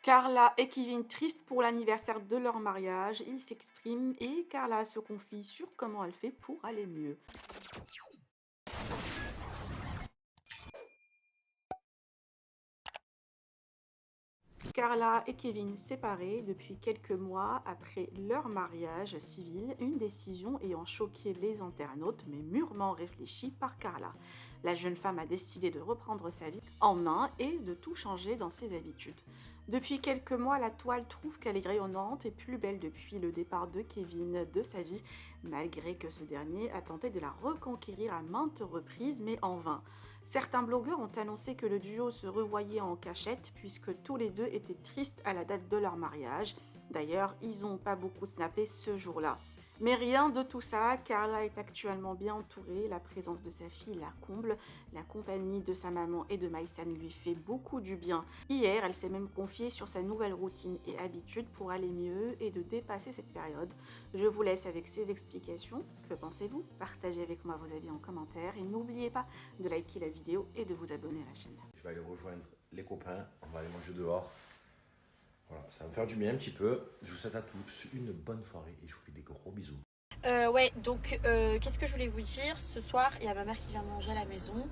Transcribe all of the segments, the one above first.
Carla et Kevin tristes pour l'anniversaire de leur mariage, ils s'expriment et Carla se confie sur comment elle fait pour aller mieux. Carla et Kevin séparés depuis quelques mois après leur mariage civil, une décision ayant choqué les internautes mais mûrement réfléchie par Carla. La jeune femme a décidé de reprendre sa vie en main et de tout changer dans ses habitudes. Depuis quelques mois, la toile trouve qu'elle est rayonnante et plus belle depuis le départ de Kevin de sa vie, malgré que ce dernier a tenté de la reconquérir à maintes reprises, mais en vain. Certains blogueurs ont annoncé que le duo se revoyait en cachette puisque tous les deux étaient tristes à la date de leur mariage. D'ailleurs, ils n'ont pas beaucoup snappé ce jour-là. Mais rien de tout ça, Carla est actuellement bien entourée, la présence de sa fille la comble, la compagnie de sa maman et de Maïsan lui fait beaucoup du bien. Hier, elle s'est même confiée sur sa nouvelle routine et habitude pour aller mieux et de dépasser cette période. Je vous laisse avec ces explications. Que pensez-vous? Partagez avec moi vos avis en commentaire et n'oubliez pas de liker la vidéo et de vous abonner à la chaîne. Je vais aller rejoindre les copains, on va aller manger dehors. Voilà, ça va me faire du bien un petit peu. Je vous souhaite à tous une bonne soirée et je vous fais des gros bisous. Ouais, donc qu'est-ce que je voulais vous dire? Ce soir, il y a ma mère qui vient manger à la maison.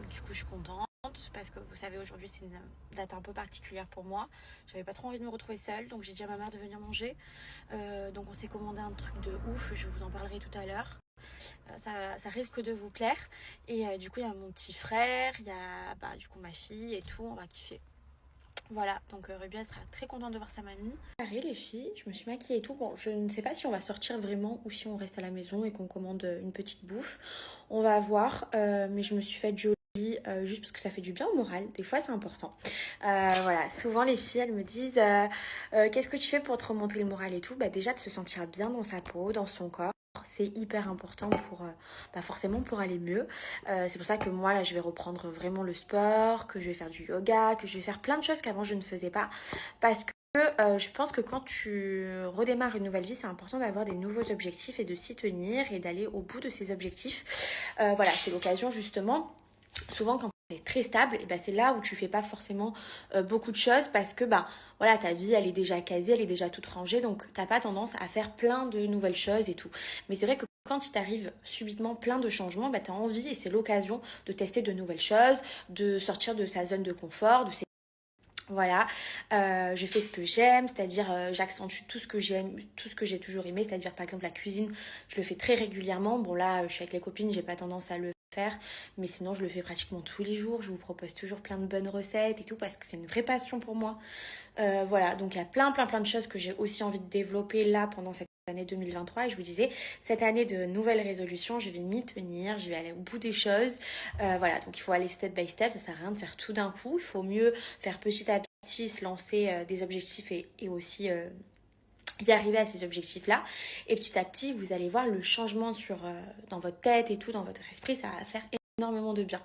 Du coup, je suis contente parce que vous savez, aujourd'hui, c'est une date un peu particulière pour moi. J'avais pas trop envie de me retrouver seule, donc j'ai dit à ma mère de venir manger. Donc on s'est commandé un truc de ouf, je vous en parlerai tout à l'heure. Ça risque de vous plaire. Et du coup, il y a mon petit frère, il y a du coup ma fille et tout, on va kiffer. Voilà, donc Ruby elle sera très contente de voir sa mamie. Pareil les filles, je me suis maquillée et tout. Bon, je ne sais pas si on va sortir vraiment ou si on reste à la maison et qu'on commande une petite bouffe. On va voir, mais je me suis faite jolie juste parce que ça fait du bien au moral. Des fois c'est important. Voilà, souvent les filles elles me disent qu'est-ce que tu fais pour te remonter le moral et tout. Bah déjà de se sentir bien dans sa peau, dans son corps. C'est hyper important pour forcément pour aller mieux. C'est pour ça que moi là je vais reprendre vraiment le sport, que je vais faire du yoga, que je vais faire plein de choses qu'avant je ne faisais pas. Parce que je pense que quand tu redémarres une nouvelle vie, c'est important d'avoir des nouveaux objectifs et de s'y tenir et d'aller au bout de ces objectifs. Voilà, c'est l'occasion justement. Souvent quand tu es très stable, et c'est là où tu fais pas forcément beaucoup de choses parce que voilà, ta vie elle est déjà casée, elle est déjà toute rangée, donc t'as pas tendance à faire plein de nouvelles choses et tout. Mais c'est vrai que quand il t'arrive subitement plein de changements, tu as envie et c'est l'occasion de tester de nouvelles choses, de sortir de sa zone de confort, de ses... Voilà, je fais ce que j'aime, c'est-à-dire j'accentue tout ce que j'aime, tout ce que j'ai toujours aimé, c'est-à-dire par exemple la cuisine, je le fais très régulièrement. Bon là, je suis avec les copines, j'ai pas tendance à le faire, mais sinon je le fais pratiquement tous les jours. Je vous propose toujours plein de bonnes recettes et tout parce que c'est une vraie passion pour moi. Voilà, donc il y a plein de choses que j'ai aussi envie de développer là pendant cette année 2023 et je vous disais, cette année de nouvelles résolutions, je vais m'y tenir, je vais aller au bout des choses. Voilà, donc il faut aller step by step, ça sert à rien de faire tout d'un coup, il faut mieux faire petit à petit, se lancer des objectifs et aussi y arriver à ces objectifs-là. Et petit à petit, vous allez voir le changement dans votre tête et tout, dans votre esprit, ça va faire énormément de bien.